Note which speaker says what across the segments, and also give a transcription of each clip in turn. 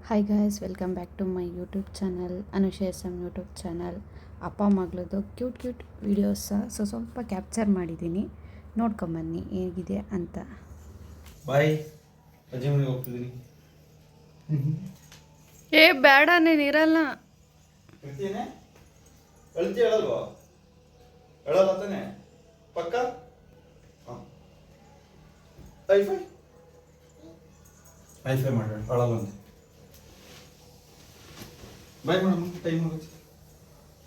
Speaker 1: Hi guys, welcome back to my YouTube channel Anusha S M YouTube channel. ಅಪ್ಪ ಮಗಳದು cute ವೀಡಿಯೋಸ ಸ್ವಲ್ಪ capture ಮಾಡಿದ್ದೀನಿ. ನೋಡ್ಕೊಂಬನ್ನಿ ಹೇಗಿದೆ ಅಂತ.
Speaker 2: ಬಾಯ್, ಅಜ್ಜಿ ಮನೆಗೆ ಹೋಗ್ತಿದ್ದೀನಿ.
Speaker 1: ಏ ಬೇಡ, ನೀನು ಇರಲ್ಲ.
Speaker 2: ಇರ್ತೀನಿ. ಅಳ್ತಿ ಹೇಳಲ್ವಾ? ಹೇಳಲ್ಲ ತಾನೆ? ಪಕ್ಕ ಹೈಫೈ ಮಾಡೋಣ. ಅಳಲ್ಲ ಅಂತ. ಬಾಯ್ ಮೇಡಮ್, ಟೈಮ್ ಆಗುತ್ತೆ.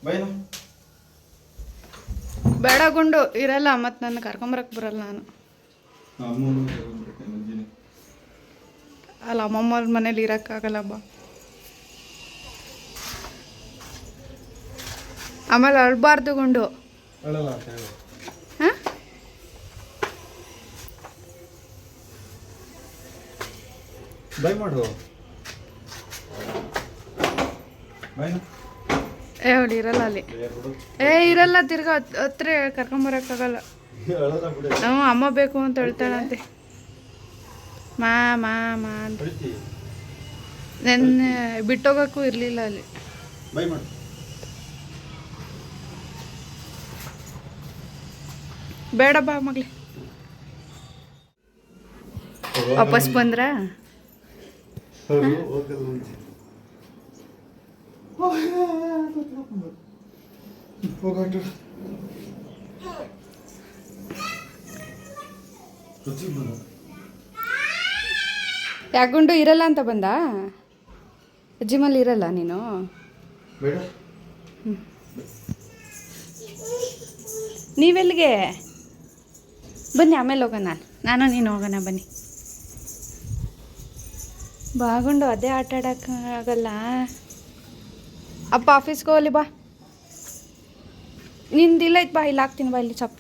Speaker 2: ಬಾಯ್ ನಾ
Speaker 1: ಬೇಡ ಗುಂಡು ಇರಲ್ಲ, ಮತ್ತು ನನ್ನ ಕರ್ಕೊಂಬರಕ್ಕೆ ಬರಲ್ಲ ನಾನು. ಅಲ್ಲ, ಅಮ್ಮಮ್ಮ ಮನೇಲಿ ಇರೋಕ್ಕಾಗಲ್ಲ ಬಾ. ಆಮೇಲೆ ಅಳ್ಬಾರ್ದು ಗುಂಡು.
Speaker 2: ಅಳಲ್ಲ ಅಂತ ಹೇಳು.
Speaker 1: ಹಾಂ,
Speaker 2: ಬಾಯ್ ಮಾಡು. ಬಾಯ್ನಾ
Speaker 1: ಅವಳು ಇರಲ್ಲ ಅಲ್ಲಿ. ಇರಲ್ಲ, ತಿರ್ಗಾ ಹತ್ರ ಕರ್ಕೊಂಬರಕ್ಕಾಗಲ್ಲ. ಹ್ಞೂ, ಅಮ್ಮ ಬೇಕು ಅಂತ ಹೇಳ್ತಾಳಂತೆ. ಮಾ ಮಾ ಮಾ ಅಂತ. ನೆನ್ನೆ ಬಿಟ್ಟೋಗಕ್ಕೂ ಇರಲಿಲ್ಲ ಅಲ್ಲಿ.
Speaker 2: ಬಾಯ್ ಮಾಡು.
Speaker 1: ಬೇಡ ಬಾ ಮಗ್ಲಿ. ವಾಪಸ್ ಬಂದ್ರ? ಯಾಕುಂಡು ಇರಲ್ಲ ಅಂತ ಬಂದ? ಜಿಮ್ಮಲ್ಲಿ ಇರಲ್ಲ ನೀನು? ನೀವೆಲ್ಲಿಗೆ? ಬನ್ನಿ, ಆಮೇಲೆ ಹೋಗೋಣ. ನಾನು ನೀನು ಹೋಗೋಣ, ಬನ್ನಿ. ಬಾಗುಂಡು ಅದೇ ಆಟ ಆಡೋಕ್ಕಾಗಲ್ಲ. ಅಪ್ಪ ಆಫೀಸ್ಗೆ ಹೋಗಲಿ ಬಾ. ನಿಂದು ಇಲ್ಲ ಐತೆ ಬಾ, ಇಲ್ಲಿ ಹಾಕ್ತೀನಿ ಬಾ. ಇಲ್ಲಿ ಚಾಪ್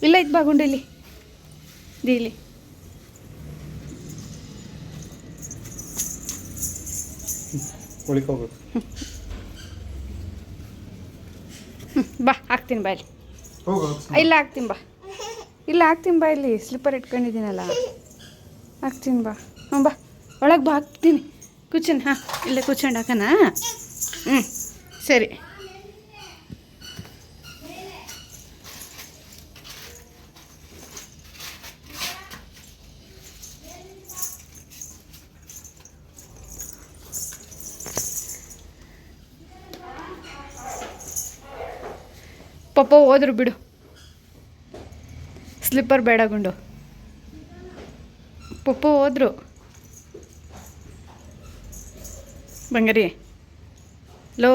Speaker 1: ಇಲ್ಲ ಐತೆ ಬಾ ಗುಂಡು, ಇಲ್ಲಿ ಇಲ್ಲಿ. ಬಾ, ಹಾಕ್ತೀನಿ ಬಾ. ಇಲ್ಲಿ ಇಲ್ಲ ಹಾಕ್ತೀನಿ ಬಾ. ಇಲ್ಲ ಹಾಕ್ತೀನಿ ಬಾ. ಇಲ್ಲಿ ಸ್ಲಿಪ್ಪರ್ ಇಟ್ಕೊಂಡಿದ್ದೀನಲ್ಲ, ಹಾಕ್ತೀನಿ ಬಾ. ಹ್ಞೂ ಬಾ, ಒಳಗೆ ಬಾ, ಹಾಕ್ತೀನಿ. ಕೂಚನ್, ಹಾಂ, ಇಲ್ಲೇ ಕೂತ್ಕೊಂಡು ಹಾಕೋಣ. ಹ್ಞೂ, ಸರಿ. ಪಪ್ಪ ಹೋದ್ರು ಬಿಡು. ಸ್ಲಿಪ್ಪರ್ ಬೇಡ ಗುಂಡು. ಪಪ್ಪ ಹೋದ್ರು. ಬಂಗಾರಿ ಲೋ,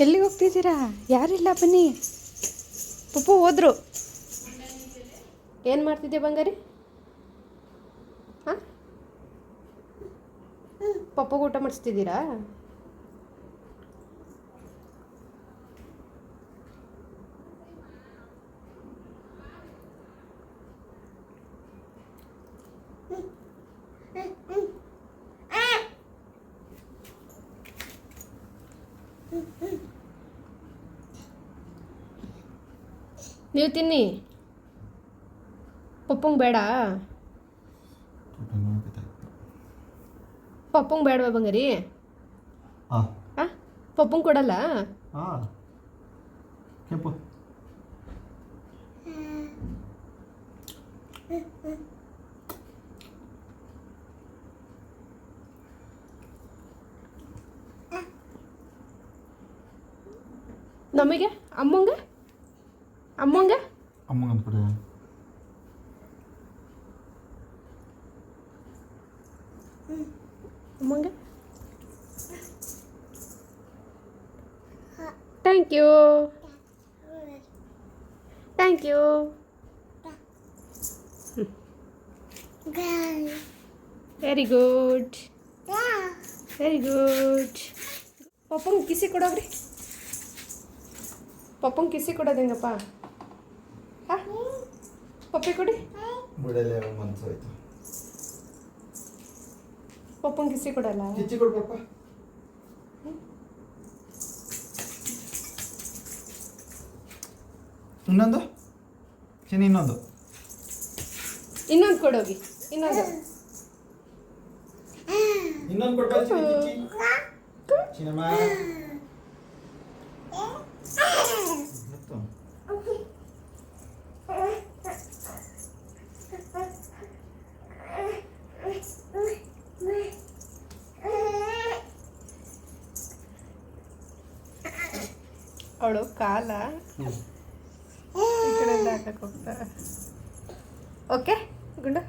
Speaker 1: ಎಲ್ಲಿಗೆ ಹೋಗ್ತಿದ್ದೀರಾ? ಯಾರಿಲ್ಲ, ಬನ್ನಿ. ಪಪ್ಪ ಹೋದ್ರು. ಏನು ಮಾಡ್ತಿದ್ದೆ ಬಂಗಾರಿ? ಹಾಂ, ಪಪ್ಪಗೆ ಊಟ ಮಾಡಿಸ್ತಿದ್ದೀರಾ? ನೀವು ತಿನ್ನಿ. ಪಪ್ಪಂಗೆ ಬೇಡ? ಪಪ್ಪಂಗೆ ಬೇಡವಾ ಬಂಗಾರಿ? ಹಾಂ, ಪಪ್ಪಂಗೆ ಕೊಡಲ್ಲ? ನಮಗೆ ಅಮ್ಮಂಗೆ ಅಮ್ಮಂಗೆ
Speaker 2: ಅಮ್ಮಂಗೆ ಕೊಡಿ.
Speaker 1: ಅಮ್ಮಂಗೆ thank you. Thank you. Very good, very good. ಪಪ್ಪಂಗೆ ಕಿಸಿ ಕೊಡೋಗ್ರಿ. ಪಪ್ಪಂಗೆ ಕಿಸಿ ಕೊಡೋದು ಹೆಂಗಪ್ಪ? ಹಾಂ, ಪಪ್ಪಿ ಕೊಡಿ.
Speaker 2: ಬಿಡಲೇ ಮನ್ಸೋಯ್ತು.
Speaker 1: ಪಪ್ಪಂಗೆ ಕಿಸಿ ಕೊಡಲ್ಲ?
Speaker 2: ಕಿಚ್ಚಿ ಕೊಡು ಪಪ್ಪ. ಇನ್ನೊಂದು ಚಿನ್ನಿ ಇನ್ನೊಂದು
Speaker 1: ಇನ್ನೊಂದು ಕೊಡೋಗಿ ಇನ್ನೊಂದು
Speaker 2: ಕೊಟ್ಟು ಚಿನ್ನಮ್ಮ
Speaker 1: ಅವಳು ಕಾಲ ಈ ಕಡೆಯಿಂದ ಹಾಕಕ್ಕೆ ಹೋಗ್ತಾರೆ. ಓಕೆ ಗುಂಡು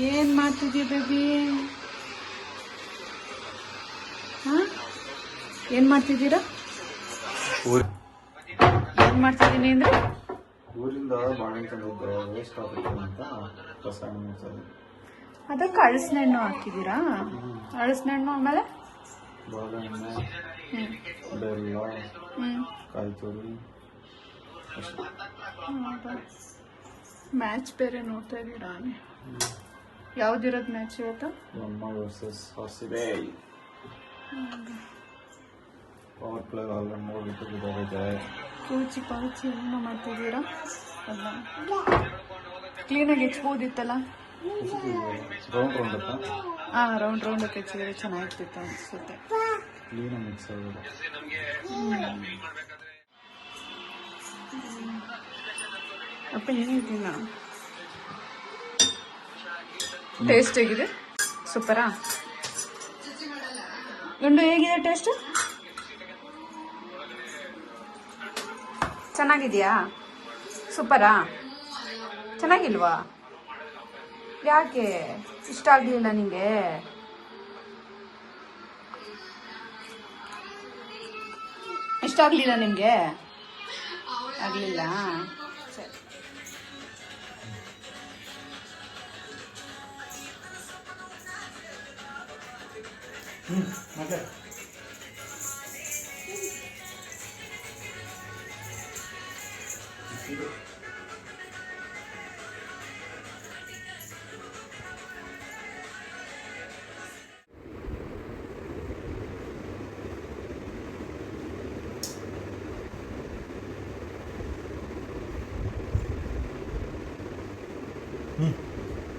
Speaker 1: ಏನು ಮಾಡ್ತಿದ್ದೀಯ ಬೇಬಿ? ಹಾಂ ಏನು ಮಾಡ್ತಿದ್ದೀರಾ? ಏನು ಮಾಡ್ತಿದ್ದೀನಿ ಅಂದರೆ
Speaker 2: ಊರಿಂದ ಬಾಳೆಹಣ್ಣು ತಂದಿದ್ದೆ ವೇಸ್ಟ್ ಆಗುತ್ತೆ ಅಂತ ರಸಾಯನ ಮಾಡ್ತಾರೆ.
Speaker 1: ಅದಕ್ಕೆ ಹಣ್ಣು ಹಾಕಿದ್ದೀರಾ? ಹಣ್ಣು ಆಮೇಲೆ
Speaker 2: ಬಾಳೆಹಣ್ಣು, ಬೆಲ್ಲ, ಕಾಯಿ ತುರಿ ಅಷ್ಟೇ.
Speaker 1: ಮ್ಯಾಚ್ ಬೇರೆ ನೋಡ್ತಾ ಇದ್ದೀರಾ? ಯಾವ್ದಿರೋದು ಮ್ಯಾಚ್ ಇವತ್ತು?
Speaker 2: ನಮ್ಮ versus RCB. Power play already ನೋಡ್ಬಿಟ್ಟು ಬಿಡೋದಿದೆ.
Speaker 1: ಪೂಚಿ ಏನೋ ಮಾಡ್ತಿದ್ದೀರಾ? ಅಲ್ಲ ಕ್ಲೀನಾಗಿ ಹೆಚ್ಬೋದಿತ್ತಲ್ಲ.
Speaker 2: ರೌಂಡ್ ಅಂತ
Speaker 1: ಹಾಂ ರೌಂಡ್ ಹೆಚ್ಚಿದ್ರೆ ಚೆನ್ನಾಗಿರ್ತಿತ್ತು ಅನಿಸುತ್ತೆ.
Speaker 2: ಕ್ಲೀನಾಗಿ ಮಿಕ್ಸ್ ಆಗೋದು.
Speaker 1: ಅಪ್ಪ ಏನಿದ್ದೀನ ಟೇಸ್ಟ್ ಹೇಗಿದೆ? ಸೂಪರಾ? ಗುಂಡು ಹೇಗಿದೆ ಟೇಸ್ಟ್? ಚೆನ್ನಾಗಿದೆಯಾ? ಸೂಪರಾ? ಚೆನ್ನಾಗಿಲ್ವಾ? ಯಾಕೆ ಇಷ್ಟ ಆಗಲಿಲ್ಲ ನಿಂಗೆ? ಇಷ್ಟ ಆಗಲಿಲ್ಲ ನಿಮಗೆ? ಆಗಲಿಲ್ಲ? ಸರಿ.
Speaker 2: ಮತ್ತೆ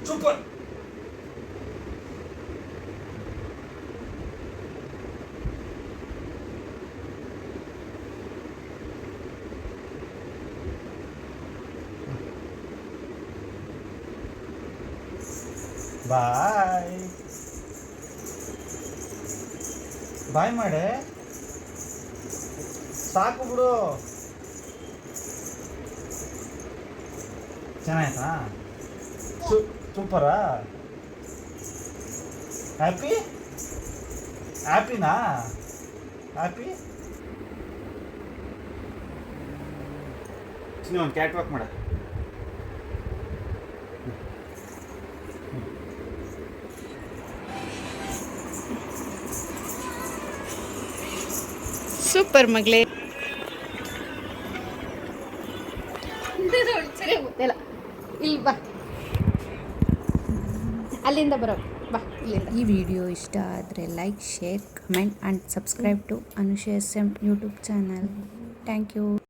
Speaker 2: ಸೂಪರ್. ಬಾಯ್ ಬಾಯ್ ಮಾಡೆ ಸಾಕು ಬಿಡು. ಚೆನ್ನಾಯ್ತಾ? ಸೂಪರಾ? ಹ್ಯಾಪಿನಾ? ಹ್ಯಾಪಿ ಒಂದು ಕ್ಯಾಟ್ ವಾಕ್ ಮಾಡ.
Speaker 1: ಸೂಪರ್ ಮಗಳೇ. ಇಲ್ಲಿ ಬಾ, ಅಲ್ಲಿಂದ ಬರೋ ಬಾ ಇಲ್ಲಿಂದ.
Speaker 3: ಈ ವಿಡಿಯೋ ಇಷ್ಟ ಆದರೆ like, share, comment and subscribe to Anushree SM YouTube channel. Thank you.